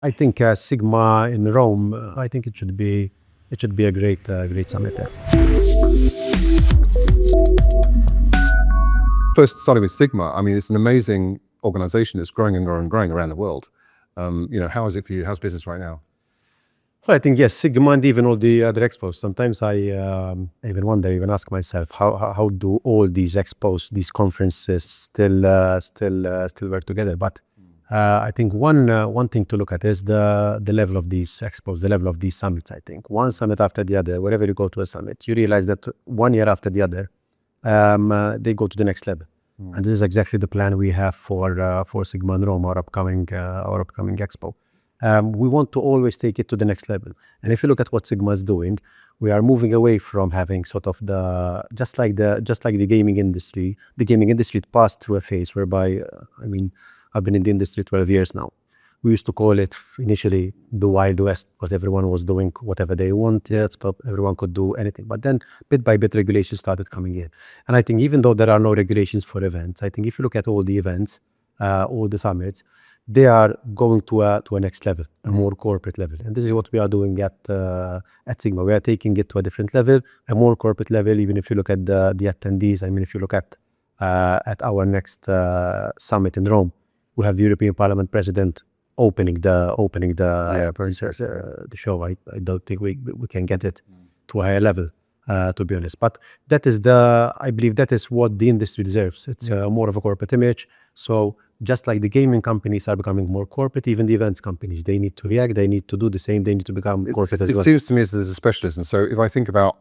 I think SiGMA in Rome, I think it should be a great summit there. First, starting with SiGMA, I mean, it's an amazing organization that's growing and growing and growing around the world. How is it for you? How's business right now? Well, I think yes, SiGMA and even all the other expos. Sometimes I even wonder, even ask myself, how do all these expos, these conferences still work together? But I think one thing to look at is the level of these expos, the level of these summits. I think one summit after the other, wherever you go to a summit, you realize that 1 year after the other, they go to the next level. And this is exactly the plan we have for SiGMA in Rome, our upcoming expo. We want to always take it to the next level. And if you look at what SiGMA is doing, we are moving away from having sort of just like the gaming industry. The gaming industry passed through a phase whereby, I've been in the industry 12 years now. We used to call it initially the Wild West because everyone was doing whatever they wanted, so everyone could do anything. But then bit by bit, regulations started coming in. And I think even though there are no regulations for events, I think if you look at all the events, all the summits, they are going to a next level, a more corporate level. And this is what we are doing at SiGMA. We are taking it to a different level, a more corporate level. Even if you look at the attendees, if you look at our next summit in Rome, we have the European Parliament President opening the show. I don't think we can get it to a higher level, to be honest. But I believe that is what the industry deserves. It's more of a corporate image. So just like the gaming companies are becoming more corporate, even the events companies, they need to react, they need to do the same, they need to become corporate as well. It seems to me as there's a specialism. So if I think about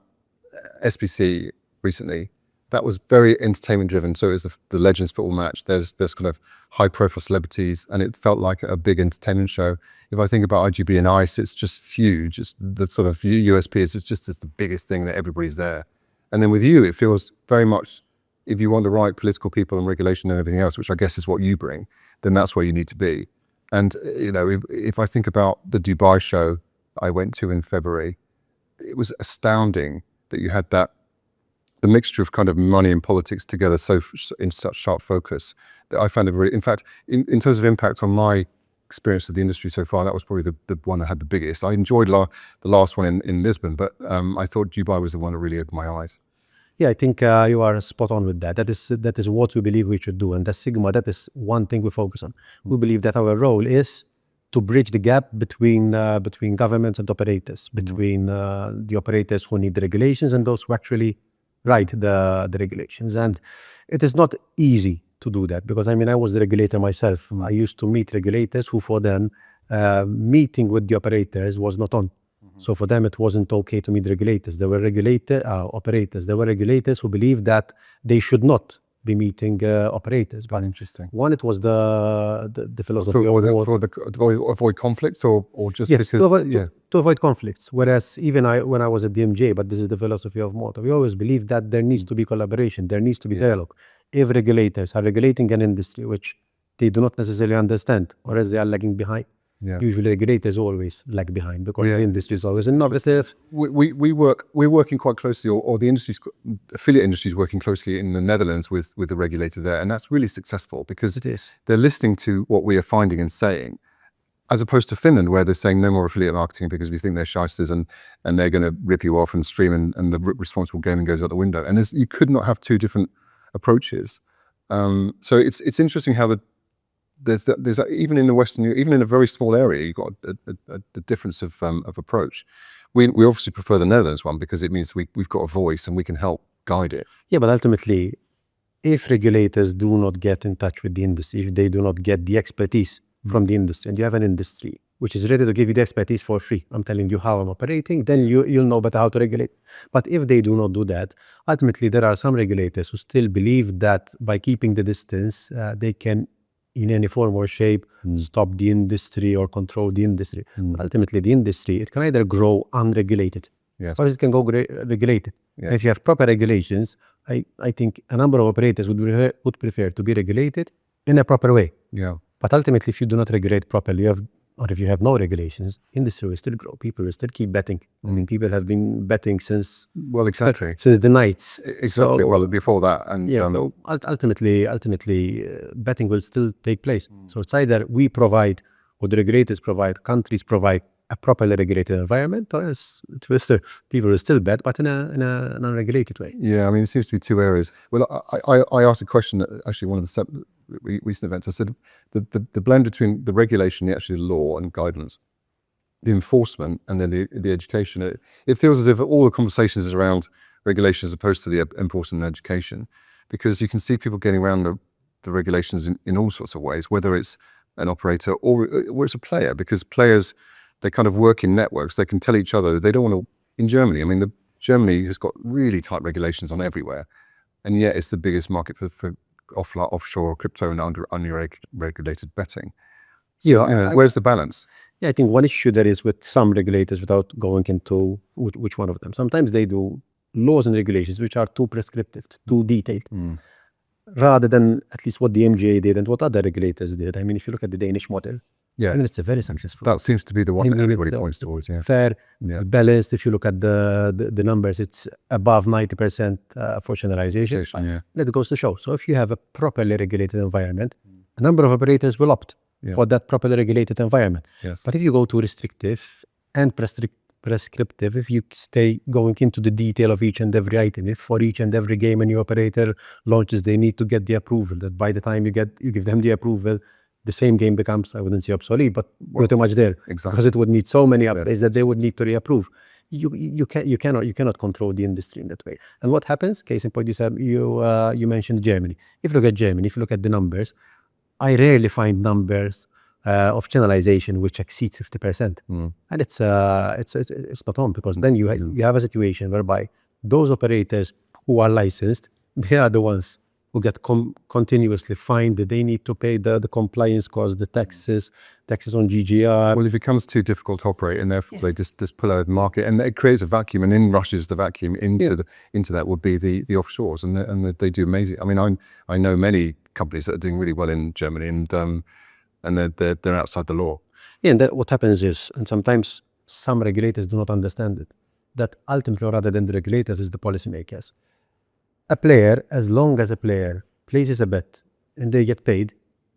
SBC recently, that was very entertainment driven. So it was the Legends football match. There's kind of high profile celebrities and it felt like a big entertainment show. If I think about IGB and ICE, it's just huge. It's the sort of USP is it's the biggest thing that everybody's there. And then with you, it feels very much, if you want the right political people and regulation and everything else, which I guess is what you bring, then that's where you need to be. And if I think about the Dubai show I went to in February, it was astounding that you had the mixture of kind of money and politics together in such sharp focus that I found it very, in fact, in terms of impact on my experience of the industry so far, that was probably the one that had the biggest. I enjoyed the last one in Lisbon, but I thought Dubai was the one that really opened my eyes. Yeah, I think you are spot on with that. That is what we believe we should do. And at SiGMA, that is one thing we focus on. We believe that our role is to bridge the gap between governments and operators, between the operators who need the regulations and those who actually write the regulations. And it is not easy to do that because I was the regulator myself. I used to meet regulators who for them meeting with the operators was not on. So for them, it wasn't okay to meet regulators. There were operators. There were regulators who believed that they should not be meeting operators. But interesting. One, it was the philosophy to avoid conflicts or just to avoid conflicts. Whereas even when I was at DMJ, but this is the philosophy of Moto, we always believe that there needs to be collaboration. There needs to be dialogue. If regulators are regulating an industry which they do not necessarily understand, or as they are lagging behind, usually regulators always lag behind because the industry is always innovative. We're working quite closely, or the affiliate industry is working closely in the Netherlands with the regulator there, and that's really successful because they're listening to what we are finding and saying, as opposed to Finland where they're saying no more affiliate marketing because we think they're shysters and they're going to rip you off and stream and the responsible gaming goes out the window. And you could not have two different approaches. So it's interesting how there's even in the Western, even in a very small area, you've got a difference of approach. We obviously prefer the Netherlands one because it means we've got a voice and we can help guide it. Yeah, but ultimately, if regulators do not get in touch with the industry, if they do not get the expertise from the industry, and you have an industry which is ready to give you the expertise for free, I'm telling you how I'm operating, then you'll know better how to regulate. But if they do not do that, ultimately there are some regulators who still believe that by keeping the distance, they can in any form or shape stop the industry or control the industry. Ultimately, the industry, it can either grow unregulated or it can go regulated. And if you have proper regulations, I think a number of operators would prefer to be regulated in a proper way. But ultimately, if you do not regulate properly, or if you have no regulations, industry will still grow. People will still keep betting. People have been betting since since the nights. Exactly. Well, before that, and so ultimately, betting will still take place. So it's either we provide would regulators provide, countries provide a properly regulated environment, or else people will still bet, but in an unregulated way. Yeah, I mean, it seems to be two areas. Well, I asked a question at actually one of the recent events. I said the blend between the regulation, the law and guidance, the enforcement, and then the education. It feels as if all the conversations is around regulation as opposed to the enforcement and education, because you can see people getting around the regulations in all sorts of ways, whether it's an operator or it's a player, because players, they kind of work in networks. They can tell each other they don't want to. In Germany, I mean, Germany has got really tight regulations on everywhere, and yet it's the biggest market for offshore crypto and unregulated betting. So, where's the balance? Yeah, I think one issue there is with some regulators, without going into which one of them. Sometimes they do laws and regulations which are too prescriptive, too detailed, rather than at least what the MGA did and what other regulators did. I mean, if you look at the Danish model, yeah, I mean, it's a very successful. That seems to be the one that everybody points towards. Yeah, fair, balanced. If you look at the numbers, it's above 90% for generalization. Yeah, That goes to show. So if you have a properly regulated environment, a number of operators will opt for that properly regulated environment. Yes. But if you go to restrictive and prescriptive, if you stay going into the detail of each and every item, if for each and every game a new operator launches, they need to get the approval, that by the time you give them the approval, the same game becomes, I wouldn't say obsolete, but pretty much there. Exactly. Because it would need so many updates that they would need to reapprove. You cannot control the industry in that way. And what happens? Case in point, you mentioned Germany. If you look at Germany, if you look at the numbers, I rarely find numbers of channelization which exceed 50%, and it's not on, because then you have a situation whereby those operators who are licensed, they are the ones who get continuously fined. They need to pay the compliance costs, the taxes on GGR. Well, it becomes too difficult to operate, and therefore they just pull out of the market, and it creates a vacuum. And in rushes the vacuum into that would be the offshores, and they do amazing. I mean, I know many companies that are doing really well in Germany, and they're outside the law. Yeah, and what happens is, and sometimes some regulators do not understand it, that ultimately, rather than the regulators, is the policymakers. A player, as long as a player places a bet and they get paid,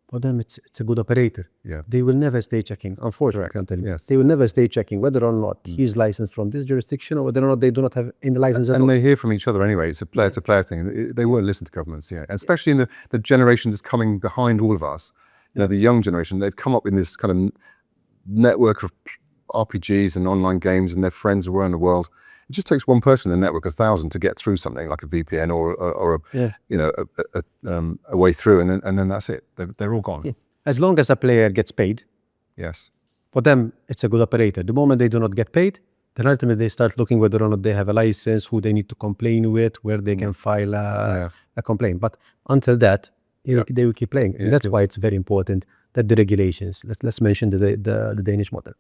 for them it's a good operator. Yeah. They will never stay checking, unfortunately. Yes. They will never stay checking whether or not he's licensed from this jurisdiction, or whether or not they do not have any license at all. And they hear from each other anyway. It's a player-to-player thing. They won't listen to governments, especially in the generation that's coming behind all of us. The young generation, they've come up in this kind of network of RPGs and online games, and their friends around the world. It just takes one person in the network, 1,000, to get through something like a VPN or a way through, and then that's it. They're all gone. Yeah. As long as a player gets paid, yes, for them it's a good operator. The moment they do not get paid, then ultimately they start looking whether or not they have a license, who they need to complain with, where they can file a complaint. But until that, they will keep playing. And that's why it's very important that the regulations, let's mention the Danish model.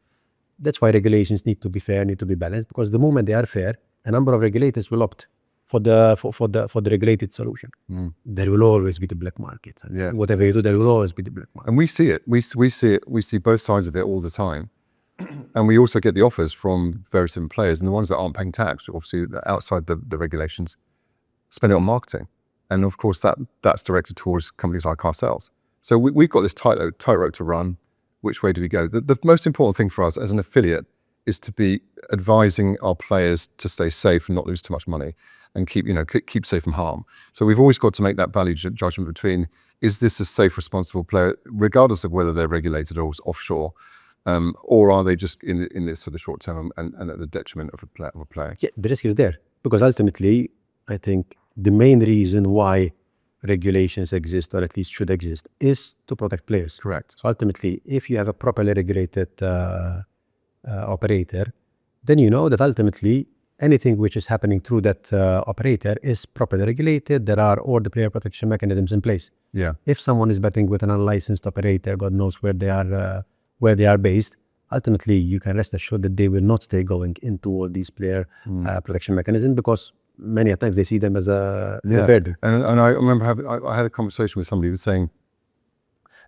That's why regulations need to be fair, need to be balanced, because the moment they are fair, a number of regulators will opt for the regulated solution. There will always be the black market. Whatever you do, there will always be the black market. And we see it. We see both sides of it all the time. And we also get the offers from various different players, and the ones that aren't paying tax, obviously outside the regulations, spend it on marketing. And of course that's directed towards companies like ourselves. So we've got this tightrope to run. Which way do we go? The most important thing for us as an affiliate is to be advising our players to stay safe and not lose too much money, and keep safe from harm. So we've always got to make that value judgment between, is this a safe, responsible player, regardless of whether they're regulated or offshore, or are they just in this for the short term and at the detriment of a player? Yeah, the risk is there, because ultimately, I think the main reason why regulations exist, or at least should exist, is to protect players. Correct. So ultimately, if you have a properly regulated operator, then you know that ultimately anything which is happening through that operator is properly regulated. There are all the player protection mechanisms in place. Yeah. If someone is betting with an unlicensed operator, God knows where they are based, ultimately you can rest assured that they will not stay going into all these player protection mechanisms, because many a times they see them as a burden. And I remember I had a conversation with somebody who was saying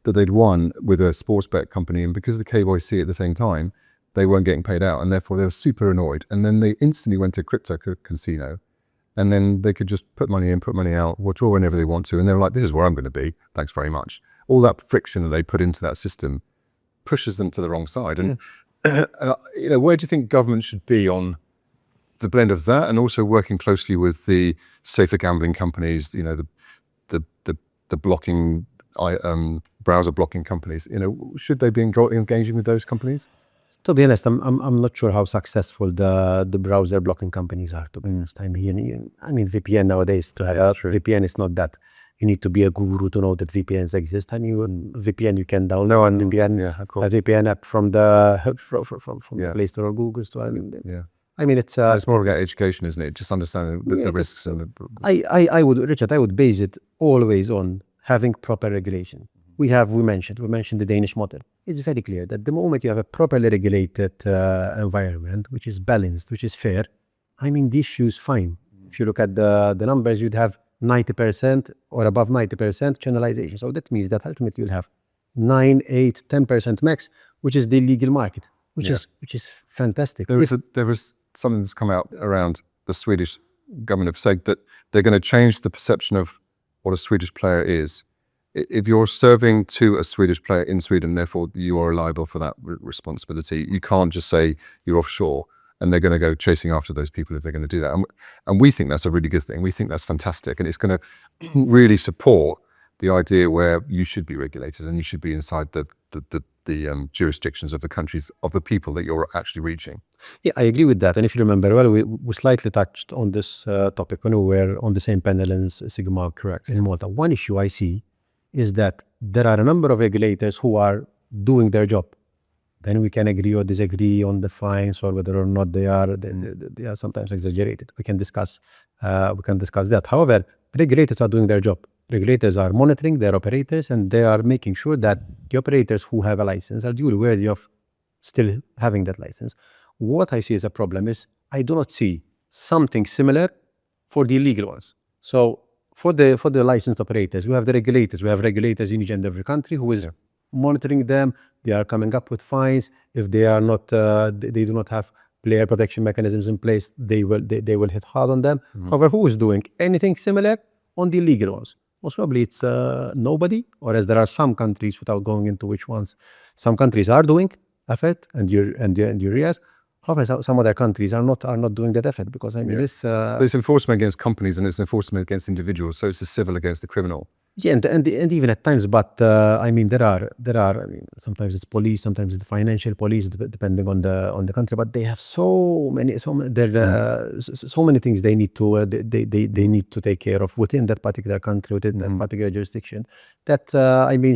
that they'd won with a sports bet company, and because of the KYC at the same time, they weren't getting paid out, and therefore they were super annoyed. And then they instantly went to a crypto casino, and then they could just put money in, put money out, withdraw whenever they want to, and they were like, this is where I'm going to be, thanks very much. All that friction that they put into that system pushes them to the wrong side. And where do you think government should be on the blend of that, and also working closely with the safer gambling companies? The blocking, browser blocking companies. Should they be engaging with those companies? To be honest, I'm not sure how successful the browser blocking companies are, to be honest. I mean, VPN nowadays, to have VPN is not that you need to be a guru to know that VPNs exist. I mean, VPN, you can download a VPN app from the Play Store or Google Store. It's more about education, isn't it? Just understanding the risks and I would base it always on having proper regulation. We mentioned the Danish model. It's very clear that the moment you have a properly regulated environment, which is balanced, which is fair, the issue is fine. If you look at the numbers, you'd have 90% or above 90% channelization. So that means that ultimately you'll have 9, 8, 10% max, which is the illegal market, which is fantastic. There was something that's come out around the Swedish government have said that they're going to change the perception of what a Swedish player is. If you're serving to a Swedish player in Sweden, therefore you are liable for that responsibility. You can't just say you're offshore and they're going to go chasing after those people if they're going to do that. And we think that's a really good thing. We think that's fantastic. And it's going to really support the idea where you should be regulated and you should be inside the jurisdictions of the countries, of the people that you're actually reaching. Yeah, I agree with that. And if you remember well, we slightly touched on this topic when we were on the same panel in SiGMA in Malta. One issue I see is that there are a number of regulators who are doing their job. Then we can agree or disagree on the fines or whether or not they are sometimes exaggerated. We can discuss that. However, regulators are doing their job. Regulators are monitoring their operators and they are making sure that the operators who have a license are duly worthy of still having that license. What I see as a problem is I do not see something similar for the illegal ones. So for the licensed operators, we have the regulators. We have regulators in each and every country who is monitoring them. They are coming up with fines. If they are not, they do not have player protection mechanisms in place, they will hit hard on them. However, who is doing anything similar on the illegal ones? Most probably it's nobody, or as there are some countries, without going into which ones, some countries are doing effort and areas. However, some other countries are not doing that effort because there's enforcement against companies and it's enforcement against individuals, so it's the civil against the criminal. Yeah, and even at times, but there are sometimes it's police, sometimes it's the financial police, depending on the country. But they have so many things they need to take care of within that particular country, within that particular jurisdiction. That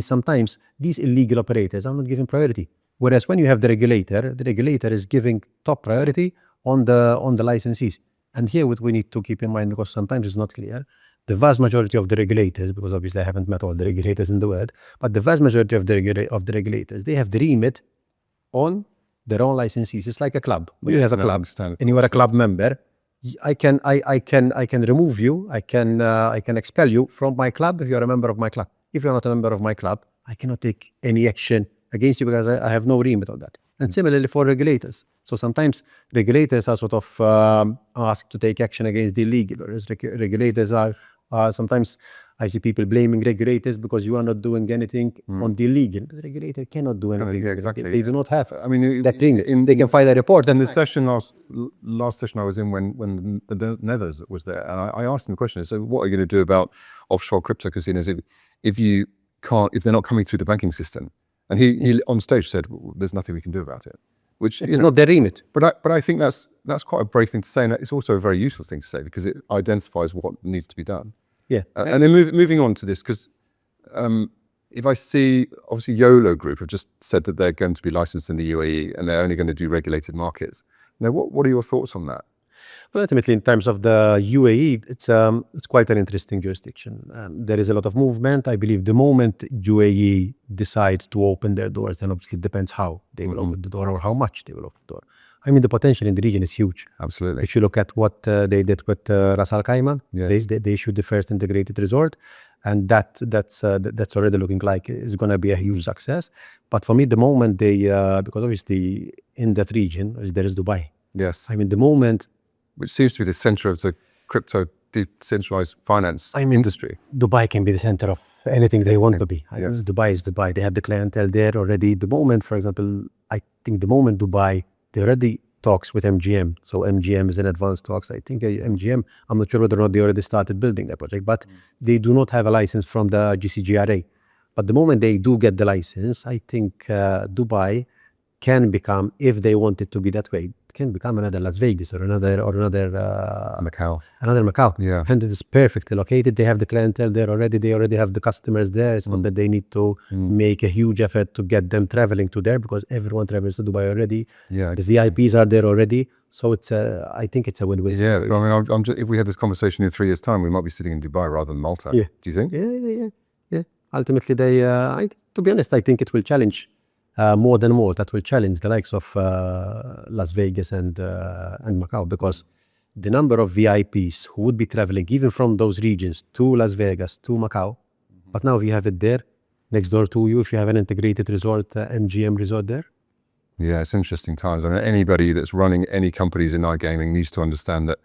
sometimes these illegal operators are not given priority. Whereas when you have the regulator is giving top priority on the licensees. And here what we need to keep in mind, because sometimes it's not clear, the vast majority of the regulators, because obviously I haven't met all the regulators in the world, but the vast majority of the regulators, they have the remit on their own licensees. It's like a club. When you have a club and you are a club member, I can remove you, I can expel you from my club if you're a member of my club. If you're not a member of my club, I cannot take any action against you because I have no remit on that. And similarly for regulators. So sometimes regulators are sort of asked to take action against the illegal, whereas regulators are sometimes I see people blaming regulators because you are not doing anything on the illegal. The regulator cannot do anything. Exactly. They do not have that remit. They can file a report. And the session last session I was in when the Nethers was there, and I asked him the question. So what are you going to do about offshore crypto casinos if they're not coming through the banking system? And he on stage said, well, "There's nothing we can do about it," which is not their remit. But I think that's quite a brave thing to say, and it's also a very useful thing to say because it identifies what needs to be done. Yeah. And then moving on to this, because if I see, obviously YOLO Group have just said that they're going to be licensed in the UAE and they're only going to do regulated markets. Now, what are your thoughts on that? Well, ultimately, in terms of the UAE, it's quite an interesting jurisdiction. There is a lot of movement. I believe the moment UAE decide to open their doors, then obviously it depends how they will open the door or how much they will open the door. The potential in the region is huge. Absolutely. If you look at what they did with Ras Al Khaimah, they issued the first integrated resort, and that's already looking like it's going to be a huge success. But for me, the moment because obviously in that region there is Dubai. Yes. The moment, which seems to be the center of the crypto decentralized finance industry. Dubai can be the center of anything they want to be. Yeah. Dubai is Dubai. They have the clientele there already. The moment, for example, I think the moment Dubai, they already talks with MGM. So MGM is in advanced talks. I think MGM, I'm not sure whether or not they already started building that project, but they do not have a license from the GCGRA. But the moment they do get the license, I think Dubai can become, if they want it to be that way, it can become another Las Vegas or another Macau. another Macau. Yeah. And it is perfectly located. They have the clientele there already. They already have the customers there. It's not that they need to make a huge effort to get them traveling to there, because everyone travels to Dubai already. Yeah, The VIPs are there already. So it's I think it's a win-win. Yeah, I mean, I'm just, if we had this conversation in 3 years' time, we might be sitting in Dubai rather than Malta. Yeah. Do you think? Yeah. Ultimately, they, to be honest, I think it will challenge more than more. That will challenge the likes of Las Vegas and Macau, because the number of VIPs who would be traveling even from those regions to Las Vegas, to Macau, but now you have it there next door to you. If you have an integrated resort, MGM resort there. Yeah, it's interesting times. I mean, anybody that's running any companies in iGaming needs to understand that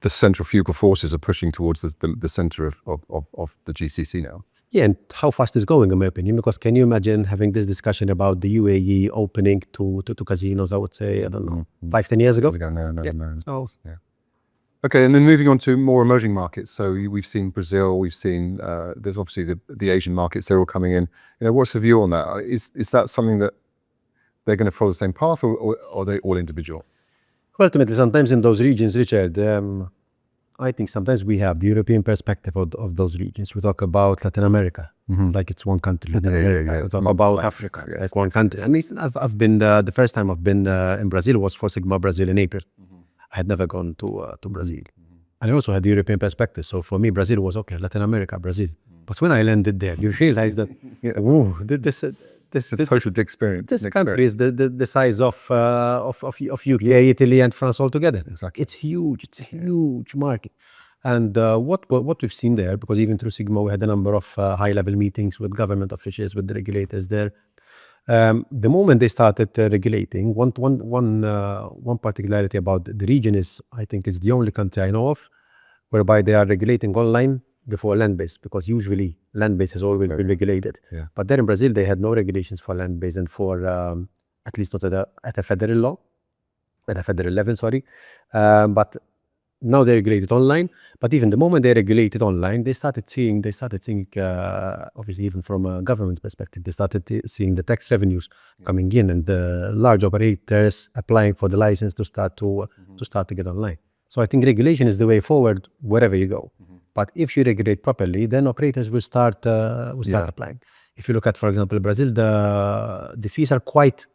the centrifugal forces are pushing towards the center of the GCC now. Yeah, and how fast it's going, in my opinion, because can you imagine having this discussion about the UAE opening to casinos, I would say, I don't know, 5-10 years ago? No. So, Okay, and then moving on to more emerging markets. So we've seen Brazil, we've seen, there's obviously the Asian markets, they're all coming in. You know, what's the view on that? Is that something that they're going to follow the same path, or are they all individual? ultimately, sometimes in those regions, Richard, I think sometimes we have the European perspective of those regions. We talk about Latin America, like it's one country. Latin America. We talk about Africa, like one country. I mean, I've been, the first time I've been in Brazil was for SiGMA Brazil in April. I had never gone to Brazil. And I also had the European perspective. So for me, Brazil was okay, Latin America, Brazil. But when I landed there, you realize that, It's a total experience. this country is the size of UK, Italy, and France all together. Exactly. It's huge. It's a huge market. And what we've seen there, because even through SiGMA, we had a number of high-level meetings with government officials, with the regulators there. The moment they started regulating, one particularity about the region is, I think it's the only country I know of whereby they are regulating online before land-based, because usually land-based has always been regulated. Yeah. But there in Brazil, they had no regulations for land-based and for, at least not at a federal law, at a federal level, sorry. But now they regulated online. But even the moment they regulated online, they started seeing, obviously even from a government perspective, they started seeing the tax revenues coming in, and the large operators applying for the license to start to get online. So I think regulation is the way forward wherever you go. But if you regulate properly, then operators will start applying. If you look at, for example, Brazil, the fees are quite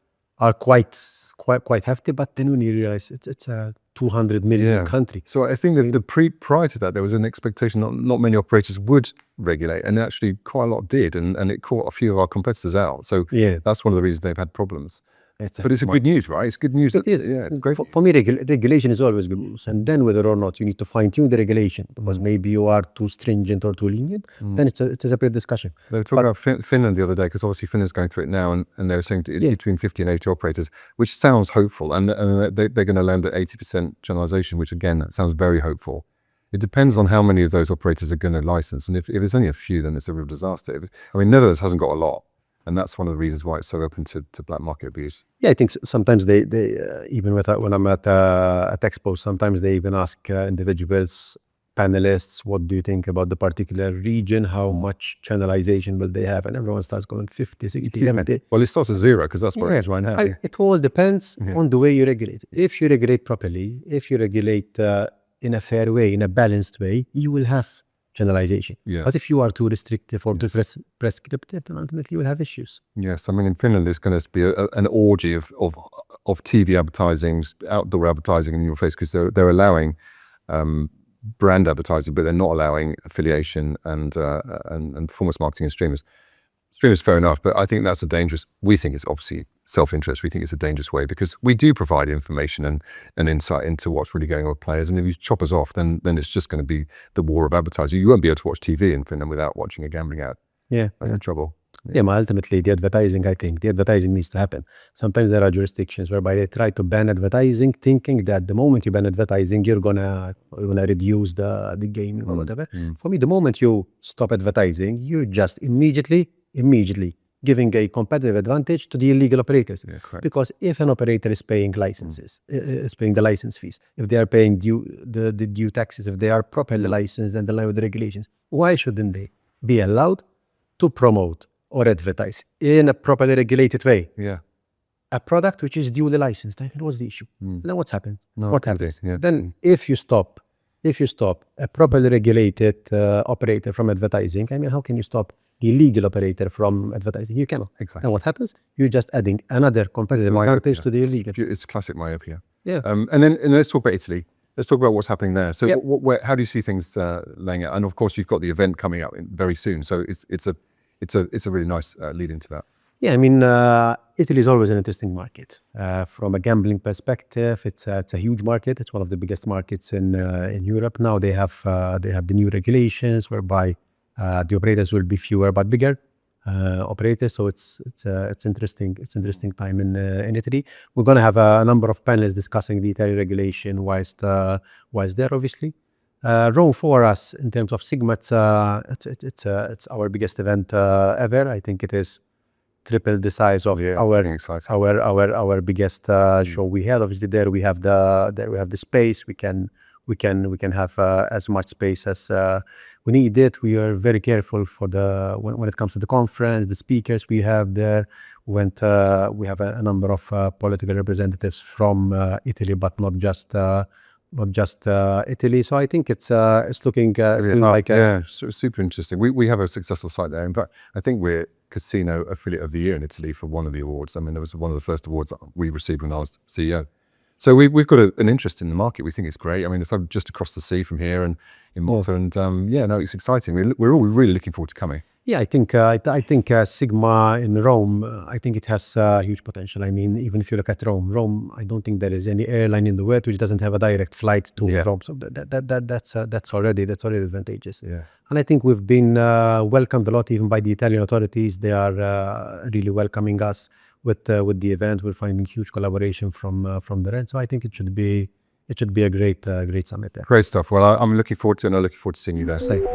hefty. But then when you realize it's a 200 million country. So I think that prior to that, there was an expectation that not many operators would regulate, and actually quite a lot did, and it caught a few of our competitors out. So that's one of the reasons they've had problems. But it's good news, right? It's good news. It's great. For me, regulation is always good news. And then whether or not you need to fine-tune the regulation, because maybe you are too stringent or too lenient, then it's a separate discussion. They were talking about Finland the other day, because obviously Finland's going through it now, and they were saying between 50 and 80 operators, which sounds hopeful. And they're going to land at 80% channelization, which again, that sounds very hopeful. It depends on how many of those operators are going to license. And if it's only a few, then it's a real disaster. I mean, Netherlands hasn't got a lot. And that's one of the reasons why it's so open to black market abuse. Yeah, I think sometimes they even when I'm at Expo, sometimes they even ask individuals, panelists, what do you think about the particular region? How much channelization will they have? And everyone starts going 50, 60, 70. Well, it starts at 0, because that's where it is right now. It all depends on the way you regulate. If you regulate properly, if you regulate in a fair way, in a balanced way, you will have channelization. But if you are too restrictive or too prescriptive, then ultimately you will have issues. Yes, I mean, in Finland, there's going to be an orgy of TV advertising, outdoor advertising in your face, because they're allowing brand advertising, but they're not allowing affiliation and performance marketing and streamers. Streamers, fair enough, but I think that's we think it's obviously self-interest. We think it's a dangerous way, because we do provide information and insight into what's really going on with players. And if you chop us off, then it's just going to be the war of advertising. You won't be able to watch TV in Finland without watching a gambling ad. Yeah. That's the trouble. Yeah, but ultimately the advertising, I think, the advertising needs to happen. Sometimes there are jurisdictions whereby they try to ban advertising, thinking that the moment you ban advertising, you're gonna reduce the gaming or whatever. For me, the moment you stop advertising, you're just immediately giving a competitive advantage to the illegal operators. Yeah, correct. Because if an operator is paying licenses, is paying the license fees, if they are paying the due taxes, if they are properly licensed and in line with the regulations, why shouldn't they be allowed to promote or advertise in a properly regulated way Yeah. a product which is duly licensed? I mean, what's the issue? Then what's happened? No, What absolutely, happens? yeah. Then if you stop a properly regulated operator from advertising, I mean, how can you stop the illegal operator from advertising? You cannot. Exactly. And what happens? You're just adding another competitive advantage to the illegal. It's classic myopia. Yeah. And then let's talk about Italy. Let's talk about what's happening there. So, Yep. how do you see things laying out? And of course, you've got the event coming up very soon. So it's a really nice lead into that. Yeah, I mean, Italy is always an interesting market. From a gambling perspective, it's a huge market. It's one of the biggest markets in Europe. Now they have the new regulations whereby the operators will be fewer but bigger operators. So it's interesting. It's interesting time in Italy. We're going to have a number of panels discussing the Italian regulation whilst there, obviously. Rome for us in terms of SiGMA, it's our biggest event ever. I think it is triple the size of our biggest show we had. Obviously, there we have the space. We can have as much space as we need it. We are very careful for when it comes to the conference, the speakers we have there. We have a number of political representatives from Italy, but not just Italy. So I think it's looking super interesting. We have a successful site there. In fact, I think we're Casino Affiliate of the Year in Italy for one of the awards. I mean, there was one of the first awards that we received when I was CEO. So we've got an interest in the market. We think it's great. I mean, it's just across the sea from here and in Malta. And it's exciting. We're all really looking forward to coming. Yeah, I think SiGMA in Rome, I think it has huge potential. I mean, even if you look at Rome, I don't think there is any airline in the world which doesn't have a direct flight to Rome. So that's already advantageous. Yeah. And I think we've been welcomed a lot even by the Italian authorities. They are really welcoming us with the event. We're finding huge collaboration from the end. So I think it should be a great summit there. Great stuff. Well, I'm looking forward to it, and I'm looking forward to seeing you there. Same.